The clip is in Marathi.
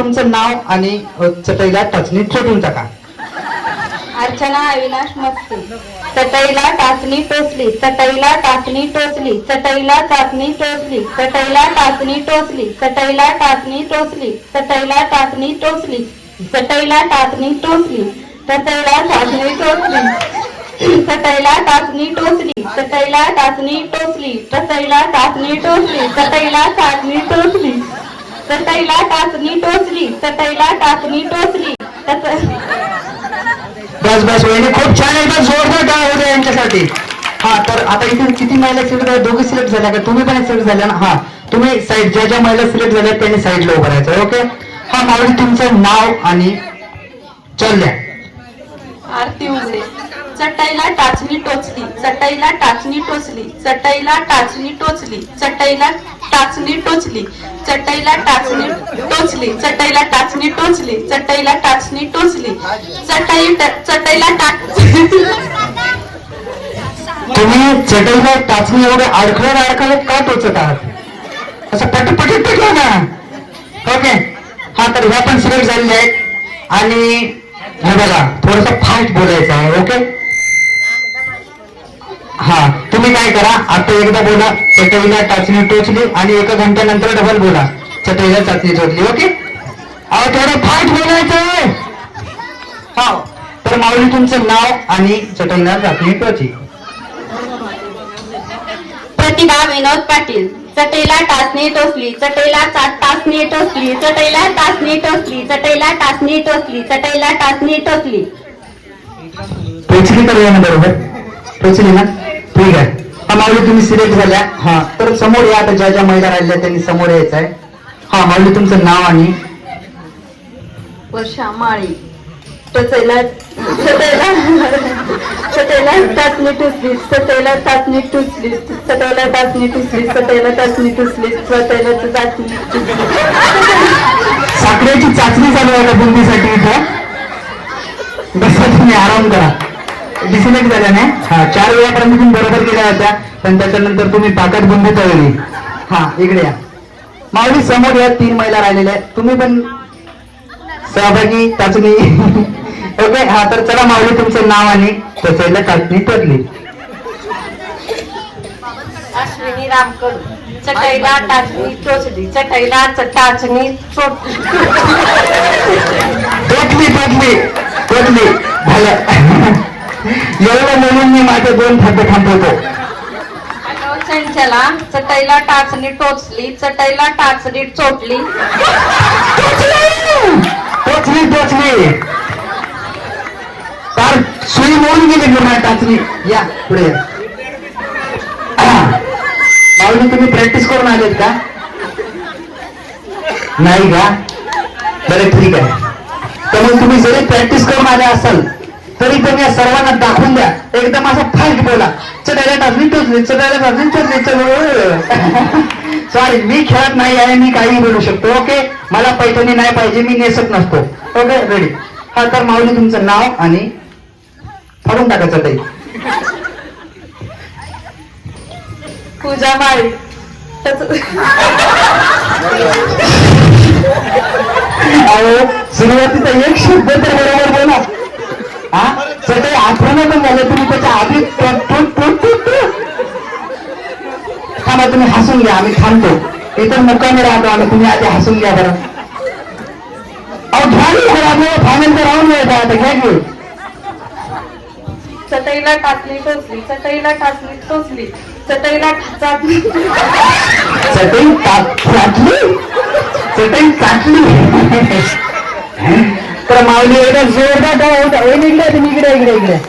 तुमचं नाव आणि चटईला टचणी ठेवून टाका. अर्चना अविनाश मस्के. चटईला टाचणी टोचली, चटईला टाचणी टोचली, चटईला टाचणी टोचली, चटईला टाचणी टोचली, चटईला टाचणी टोचली, चटईला टाचणी टोचली, चटईला टाचणी टोचली, चटईला टाचणी टोचली, चटईला टाचणी टोचली, चटईला टाचणी टोचली, चटईला टाचणी टोचली, चटईला टाचणी टोचली, चटईला टाचणी टोचली, चटईला टाचणी टोचली. बस बस वहिनी खूप छान एकदम जोरदार टाळ्या होत्या यांच्यासाठी. हा तर आता इथे किती महिला सिलेक्ट झाल्या? दोघे सिलेक्ट झाल्या का? तुम्ही पण सिलेक्ट झाल्या ना? हा तुम्ही साईड ज्या ज्या महिला सिलेक्ट झाल्या त्यांनी साईडला उभं राहायचं. ओके. हा मावळी तुमचं नाव आणि चल द्या. आरती उघडे. चटईला टाचणी टोचली, चटईला टाचणी टोचली, चटईला टाचणी टोचली, चटईला टाचणी टोचली, चटईला टाचणी टोचली, चटईला टाचणी टोचली, चटईला टाचणी टोचली, चटईला तुम्ही चटईला टाचणी एवढे अडखळत का टोचत आहात? असं पटपट टोचला ना. ओके. हा तर ह्या पण सिलेक्ट झालेल्या आहेत आणि हे बघा थोडस फास्ट बोलायचं आहे. ओके. हा तुम्ही काय करा आता एकदा बोला चटईला टाचणी टोचली आणि 1 घंट्यानंतर डबल बोला चटईला टाचणी टोचली. ओके. अहो थोडं फास्ट बोलायचं आहे. हा तर माऊली तुमचं नाव आणि चटईला टाचणी टोचली. प्रतिभा विनोद पाटील. चटईला टाचणी टोचली, चटईला टाचणी टोचली, चटईला टाचणी टोचली, चटईला टाचणी टोचली, चटईला टाचणी टोचली. टोचली तर या ना बरोबर. टोचली ना? ठीक आहे. हा माऊली तुम्ही सिलेक्ट झाल्या. हा तर समोर या. आता ज्या ज्या महिला राहिल्या त्यांनी समोर यायचं आहे. हा माऊली तुमचं नाव आणि वर्षा माळी. चटईला टाचणी टुचली, चटईला टाचणी टुचली, चटईला टाचणी टुचली, चटईला टाचणी टुचली, चटईला टाचणी टुचली. साखरेची चाचणी चालू आहे का बुंदीसाठी इथं? बसा तुम्ही आराम करा. डिसिलेक्ट झाल्या नाही. हा 4 वेळापर्यंत तुम्ही बरोबर केल्या होत्या पण त्याच्यानंतर तुम्ही ताकद बुंदी तळली. हा इकडे या. माऊली समोर या. 3 महिला राहिलेल्या आहेत. तुम्ही पण सहभागी चाचणी. ओके. हा तर चला माऊली तुमचं नाव आणि चटईला टाचणी टोचली. अश्विनी रामकर. चटईला टाचणी टोचली, चटईला टाचणी टोचली. टोचली झालं. एवढं म्हणून मी माझे 2 शब्द थांबवतो. चंचला. चटईला टाचणी टोचली, चटईला टाचणी चोटली. टोचली फार सुई मोडून गेली पूर्ण टाचणी. या पुढे या. माऊली तुम्ही प्रॅक्टिस करून आलेत का? नाही का? बरं ठीक आहे. तर मग तुम्ही जरी प्रॅक्टिस करून आले असाल तरी पण या सर्वांना दाखवून द्या. एकदम असं फास्ट बोला. चटईला टाचणी टोचली, चटईला टाचणी टोचली. सॉरी मी खेळत नाही आहे. मी काही बोलू शकतो. ओके. मला पैठणी नाही पाहिजे. मी नेसत नसतो. Okay ready. हा तर माऊली तुमचं नाव आणि फाडून टाका चटई. पूजा माळी. अहो सुरुवातीचा एक शब्द तर बरोबर बोला. हा चटई आठवण पण झालं तुम्ही त्याच्या आधी थांबा. तुम्ही हसून घ्या. आम्ही थांबतो इतर मुक्कामी राहतो आम्ही. तुम्ही आधी हसून घ्या बरं. अहो घ्या फायनल तर राहून घ्यायचं आता. घ्या घेऊ. चटईला टाचणी टोचली, चटईला टाचणी टोचली, चटईला टाचणी चटई चाटली. तर माऊली एकदा जोरदार होता. इकडे इकडे.